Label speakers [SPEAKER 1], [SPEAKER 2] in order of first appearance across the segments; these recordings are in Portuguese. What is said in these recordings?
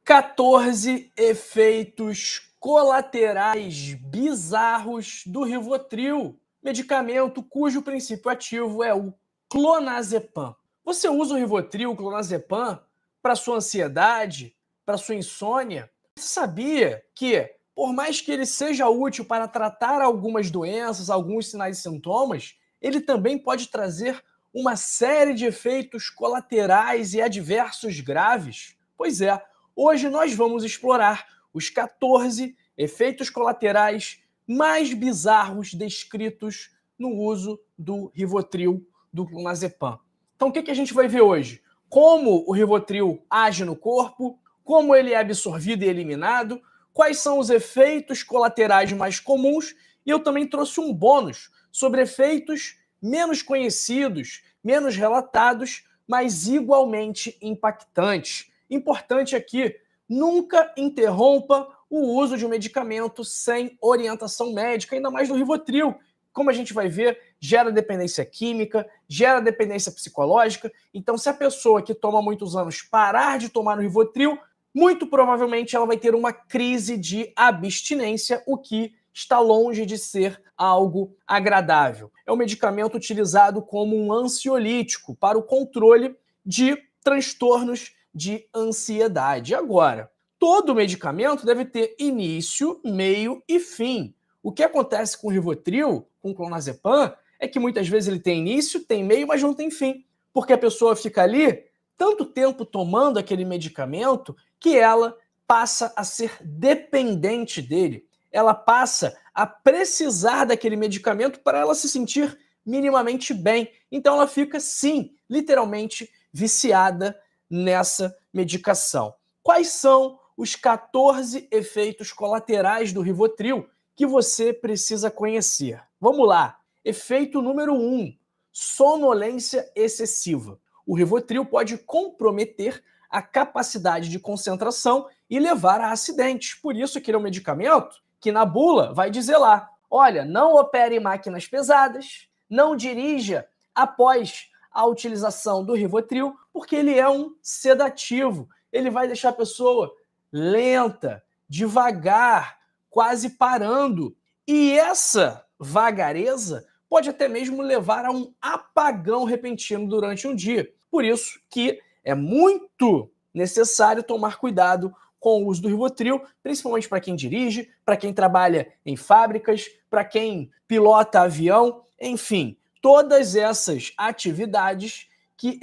[SPEAKER 1] 14 efeitos colaterais bizarros do Rivotril, medicamento cujo princípio ativo é o clonazepam. Você usa o Rivotril, o clonazepam, para sua ansiedade, para sua insônia? Você sabia que, por mais que ele seja útil para tratar algumas doenças, alguns sinais e sintomas, ele também pode trazer uma série de efeitos colaterais e adversos graves? Pois é, hoje nós vamos explorar os 14 efeitos colaterais mais bizarros descritos no uso do Rivotril, do clonazepam. Então o que a gente vai ver hoje? Como o Rivotril age no corpo, como ele é absorvido e eliminado, quais são os efeitos colaterais mais comuns, e eu também trouxe um bônus sobre efeitos menos conhecidos, menos relatados, mas igualmente impactantes. Importante aqui, nunca interrompa o uso de um medicamento sem orientação médica, ainda mais do Rivotril. Como a gente vai ver, gera dependência química, gera dependência psicológica. Então, se a pessoa que toma há muitos anos parar de tomar o Rivotril, muito provavelmente ela vai ter uma crise de abstinência, o que está longe de ser algo agradável. É um medicamento utilizado como um ansiolítico para o controle de transtornos de ansiedade. Agora, todo medicamento deve ter início, meio e fim. O que acontece com o Rivotril, com o clonazepam, é que muitas vezes ele tem início, tem meio, mas não tem fim. Porque a pessoa fica ali tanto tempo tomando aquele medicamento que ela passa a ser dependente dele. Ela passa a precisar daquele medicamento para ela se sentir minimamente bem. Então ela fica, sim, literalmente viciada nessa medicação. Quais são os 14 efeitos colaterais do Rivotril que você precisa conhecer? Vamos lá. Efeito número 1, sonolência excessiva. O Rivotril pode comprometer a capacidade de concentração e levar a acidentes. Por isso que ele é um medicamento que na bula vai dizer lá, olha, não opere máquinas pesadas, não dirija após a utilização do Rivotril, porque ele é um sedativo. Ele vai deixar a pessoa lenta, devagar, quase parando. E essa vagareza pode até mesmo levar a um apagão repentino durante um dia. Por isso que é muito necessário tomar cuidado com o uso do Rivotril, principalmente para quem dirige, para quem trabalha em fábricas, para quem pilota avião, enfim, todas essas atividades que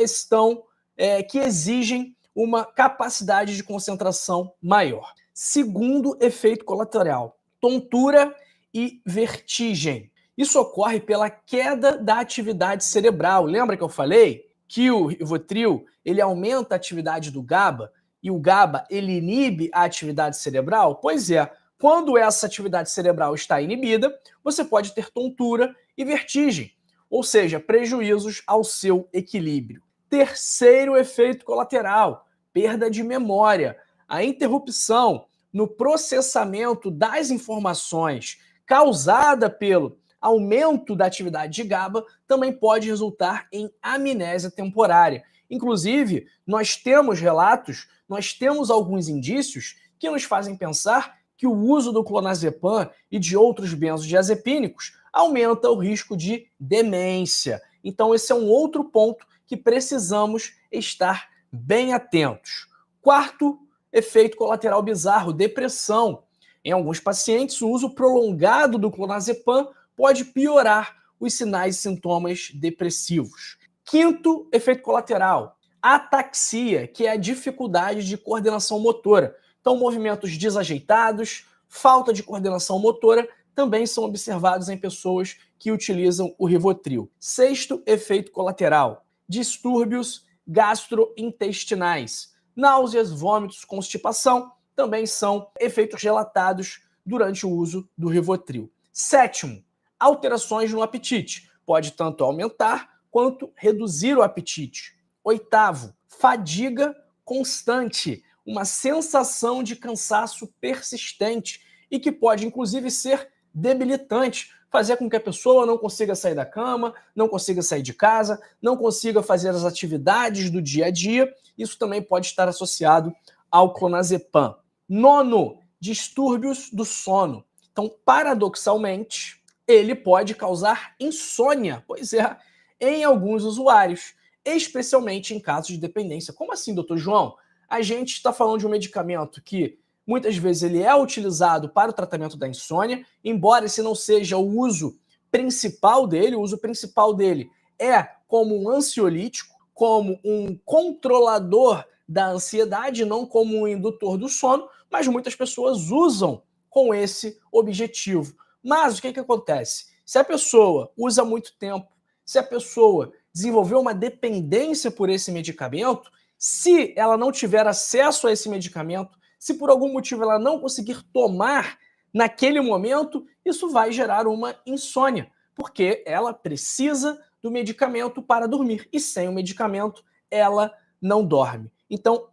[SPEAKER 1] que exigem uma capacidade de concentração maior. Segundo efeito colateral, tontura e vertigem. Isso ocorre pela queda da atividade cerebral. Lembra que eu falei que o Rivotril ele aumenta a atividade do GABA e o GABA ele inibe a atividade cerebral? Pois é, quando essa atividade cerebral está inibida, você pode ter tontura e vertigem, ou seja, prejuízos ao seu equilíbrio. Terceiro efeito colateral, perda de memória. A interrupção no processamento das informações causada pelo aumento da atividade de GABA também pode resultar em amnésia temporária. Inclusive, nós temos relatos, nós temos alguns indícios que nos fazem pensar que o uso do clonazepam e de outros benzodiazepínicos aumenta o risco de demência. Então, esse é um outro ponto que precisamos estar bem atentos. Quarto efeito colateral bizarro, depressão. Em alguns pacientes, o uso prolongado do clonazepam pode piorar os sinais e sintomas depressivos. Quinto efeito colateral, ataxia, que é a dificuldade de coordenação motora. Então, movimentos desajeitados, falta de coordenação motora também são observados em pessoas que utilizam o Rivotril. Sexto efeito colateral, distúrbios gastrointestinais. Náuseas, vômitos, constipação também são efeitos relatados durante o uso do Rivotril. Sétimo, alterações no apetite. Pode tanto aumentar quanto reduzir o apetite. Oitavo, fadiga constante, uma sensação de cansaço persistente e que pode, inclusive, ser debilitante, fazer com que a pessoa não consiga sair da cama, não consiga sair de casa, não consiga fazer as atividades do dia a dia. Isso também pode estar associado ao clonazepam. Nono, distúrbios do sono. Então, paradoxalmente, ele pode causar insônia, pois é, em alguns usuários, especialmente em casos de dependência. Como assim, doutor João? A gente está falando de um medicamento que muitas vezes ele é utilizado para o tratamento da insônia, embora esse não seja o uso principal dele, o uso principal dele é como um ansiolítico, como um controlador da ansiedade, não como um indutor do sono, mas muitas pessoas usam com esse objetivo. Mas o que acontece? Se a pessoa usa muito tempo, se a pessoa desenvolveu uma dependência por esse medicamento, se ela não tiver acesso a esse medicamento, se por algum motivo ela não conseguir tomar naquele momento, isso vai gerar uma insônia, porque ela precisa do medicamento para dormir e sem o medicamento ela não dorme. Então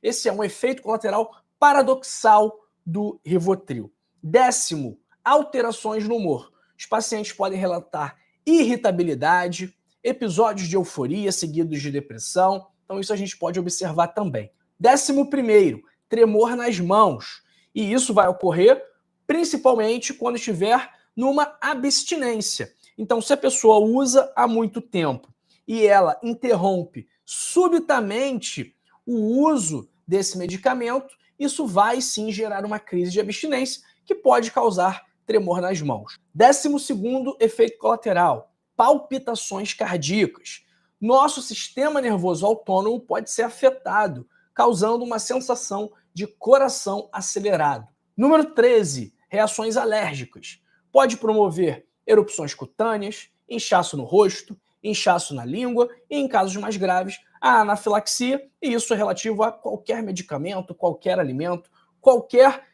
[SPEAKER 1] esse é um efeito colateral paradoxal do Rivotril. 10º, alterações no humor. Os pacientes podem relatar irritabilidade, episódios de euforia seguidos de depressão. Então isso a gente pode observar também. 11º, tremor nas mãos. E isso vai ocorrer principalmente quando estiver numa abstinência. Então, se a pessoa usa há muito tempo e ela interrompe subitamente o uso desse medicamento, isso vai sim gerar uma crise de abstinência que pode causar tremor nas mãos. 12º efeito colateral, palpitações cardíacas. Nosso sistema nervoso autônomo pode ser afetado, causando uma sensação de coração acelerado. Número 13, reações alérgicas. Pode promover erupções cutâneas, inchaço no rosto, inchaço na língua e, em casos mais graves, a anafilaxia, e isso é relativo a qualquer medicamento, qualquer alimento, qualquer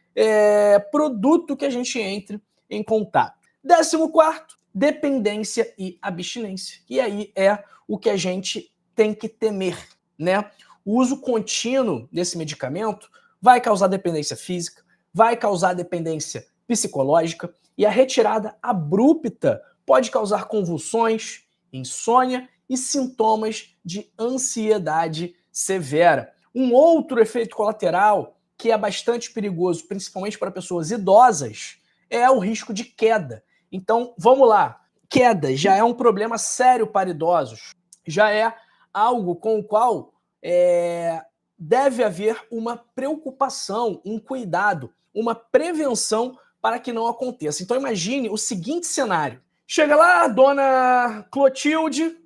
[SPEAKER 1] produto que a gente entre em contato. 14º, dependência e abstinência. E aí é o que a gente tem que temer, né? O uso contínuo desse medicamento vai causar dependência física, vai causar dependência psicológica e a retirada abrupta pode causar convulsões, insônia e sintomas de ansiedade severa. Um outro efeito colateral que é bastante perigoso, principalmente para pessoas idosas, é o risco de queda. Então, vamos lá. Queda já é um problema sério para idosos. Já é algo com o qual deve haver uma preocupação, um cuidado, uma prevenção para que não aconteça. Então, imagine o seguinte cenário. Chega lá, dona Clotilde,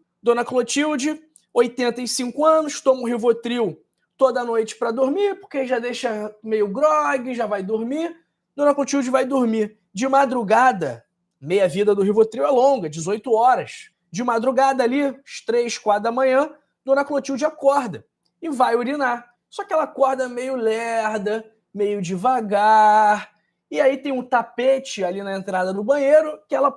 [SPEAKER 1] 85 anos, toma um Rivotril toda noite para dormir, porque já deixa meio grogue, já vai dormir. Dona Clotilde vai dormir. De madrugada, meia-vida do Rivotril é longa, 18 horas. De madrugada ali, às 3, 4 da manhã, Dona Clotilde acorda e vai urinar. Só que ela acorda meio lerda, meio devagar. E aí tem um tapete ali na entrada do banheiro que ela,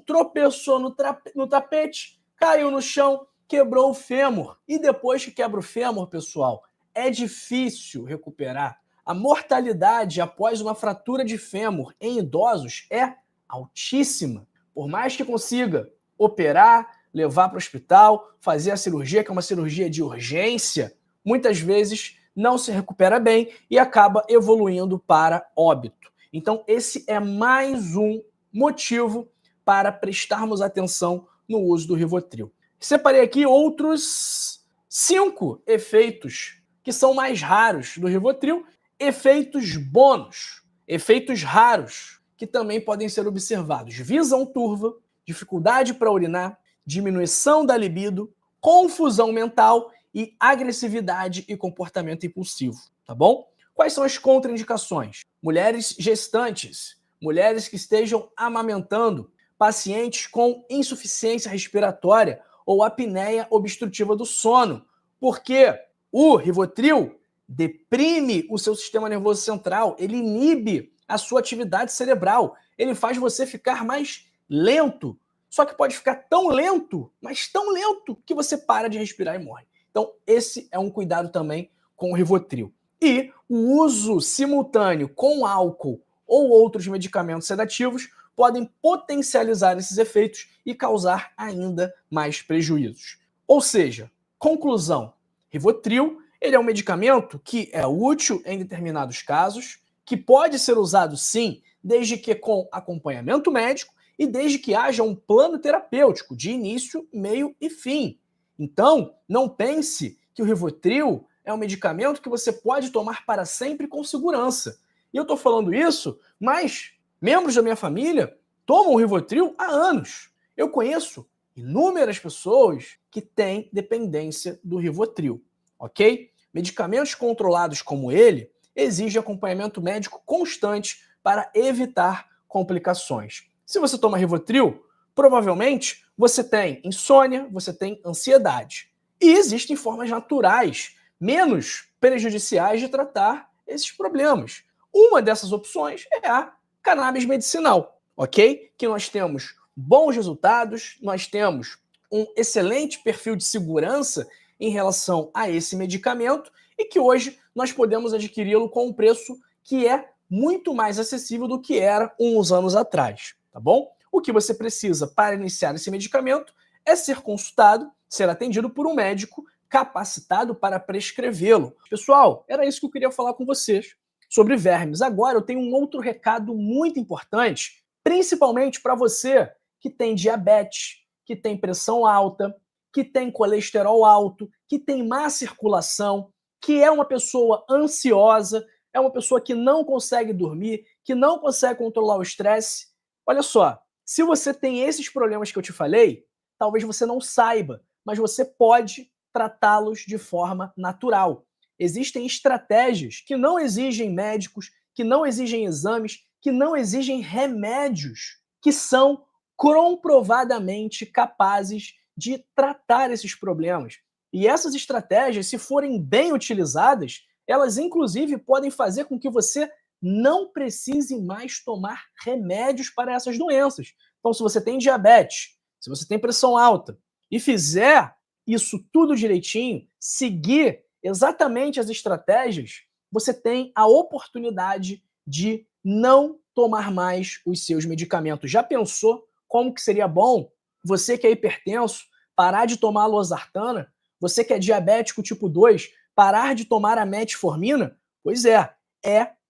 [SPEAKER 1] tropeçou no tapete, caiu no chão, quebrou o fêmur. E depois que quebra o fêmur, pessoal, é difícil recuperar. A mortalidade após uma fratura de fêmur em idosos é altíssima. Por mais que consiga operar, levar para o hospital, fazer a cirurgia, que é uma cirurgia de urgência, muitas vezes não se recupera bem e acaba evoluindo para óbito. Então, esse é mais um motivo para prestarmos atenção no uso do Rivotril. Separei aqui outros 5 efeitos que são mais raros do Rivotril, efeitos bônus, efeitos raros, que também podem ser observados. Visão turva, dificuldade para urinar, diminuição da libido, confusão mental e agressividade e comportamento impulsivo, tá bom? Quais são as contraindicações? Mulheres gestantes, mulheres que estejam amamentando, pacientes com insuficiência respiratória ou apneia obstrutiva do sono, porque o Rivotril deprime o seu sistema nervoso central, ele inibe a sua atividade cerebral, ele faz você ficar mais lento, só que pode ficar tão lento, mas tão lento, que você para de respirar e morre. Então, esse é um cuidado também com o Rivotril. E o uso simultâneo com álcool ou outros medicamentos sedativos podem potencializar esses efeitos e causar ainda mais prejuízos. Ou seja, conclusão, Rivotril Ele é um medicamento que é útil em determinados casos, que pode ser usado sim, desde que com acompanhamento médico e desde que haja um plano terapêutico de início, meio e fim. Então, não pense que o Rivotril é um medicamento que você pode tomar para sempre com segurança. E eu estou falando isso, mas membros da minha família tomam o Rivotril há anos. Eu conheço inúmeras pessoas que têm dependência do Rivotril, ok? Medicamentos controlados como ele exigem acompanhamento médico constante para evitar complicações. Se você toma Rivotril, provavelmente você tem insônia, você tem ansiedade. E existem formas naturais, menos prejudiciais de tratar esses problemas. Uma dessas opções é a cannabis medicinal, ok? Que nós temos bons resultados, nós temos um excelente perfil de segurança em relação a esse medicamento e que hoje nós podemos adquiri-lo com um preço que é muito mais acessível do que era uns anos atrás, tá bom? O que você precisa para iniciar esse medicamento é ser consultado, ser atendido por um médico capacitado para prescrevê-lo. Pessoal, era isso que eu queria falar com vocês sobre vermes. Agora eu tenho um outro recado muito importante, principalmente para você que tem diabetes, que tem pressão alta, que tem colesterol alto, que tem má circulação, que é uma pessoa ansiosa, é uma pessoa que não consegue dormir, que não consegue controlar o estresse. Olha só, se você tem esses problemas que eu te falei, talvez você não saiba, mas você pode tratá-los de forma natural. Existem estratégias que não exigem médicos, que não exigem exames, que não exigem remédios, que são comprovadamente capazes de tratar esses problemas. E essas estratégias, se forem bem utilizadas, elas inclusive podem fazer com que você não precise mais tomar remédios para essas doenças. Então, se você tem diabetes, se você tem pressão alta e fizer isso tudo direitinho, seguir exatamente as estratégias, você tem a oportunidade de não tomar mais os seus medicamentos. Já pensou como que seria bom você que é hipertenso parar de tomar a losartana? Você que é diabético tipo 2 parar de tomar a metformina? Pois é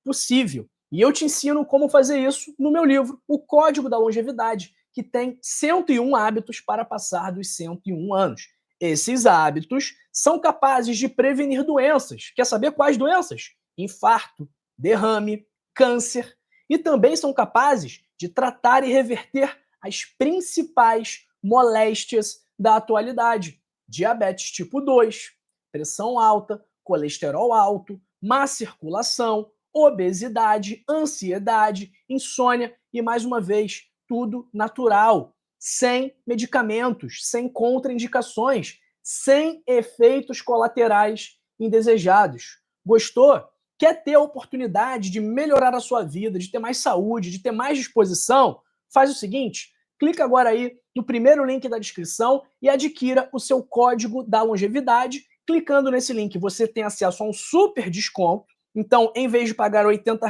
[SPEAKER 1] possível. E eu te ensino como fazer isso no meu livro, O Código da Longevidade, que tem 101 hábitos para passar dos 101 anos. Esses hábitos são capazes de prevenir doenças. Quer saber quais doenças? Infarto, derrame, câncer. E também são capazes de tratar e reverter as principais moléstias da atualidade: diabetes tipo 2, pressão alta, colesterol alto, má circulação, obesidade, ansiedade, insônia e, mais uma vez, tudo natural, sem medicamentos, sem contraindicações, sem efeitos colaterais indesejados. Gostou? Quer ter a oportunidade de melhorar a sua vida, de ter mais saúde, de ter mais disposição? Faz o seguinte, clica agora aí no primeiro link da descrição e adquira o seu código da longevidade. Clicando nesse link, você tem acesso a um super desconto. Então, em vez de pagar R$ 80,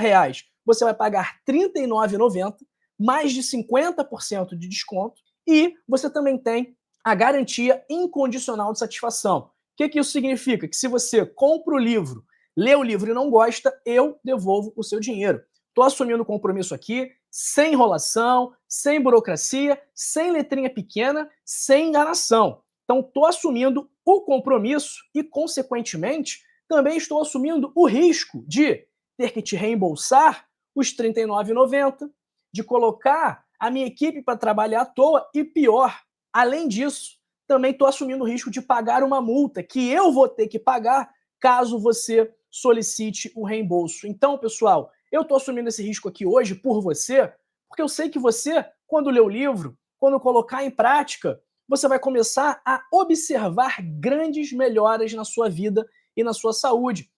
[SPEAKER 1] você vai pagar R$ 39,90, mais de 50% de desconto. E você também tem a garantia incondicional de satisfação. O que isso significa? Que se você compra o livro, lê o livro e não gosta, eu devolvo o seu dinheiro. Estou assumindo o compromisso aqui, sem enrolação, sem burocracia, sem letrinha pequena, sem enganação. Então, estou assumindo o compromisso e, consequentemente, também estou assumindo o risco de ter que te reembolsar os R$ 39,90, de colocar a minha equipe para trabalhar à toa e, pior, além disso, também estou assumindo o risco de pagar uma multa que eu vou ter que pagar caso você solicite o reembolso. Então, pessoal, eu estou assumindo esse risco aqui hoje por você, porque eu sei que você, quando ler o livro, quando colocar em prática, você vai começar a observar grandes melhoras na sua vida e na sua saúde.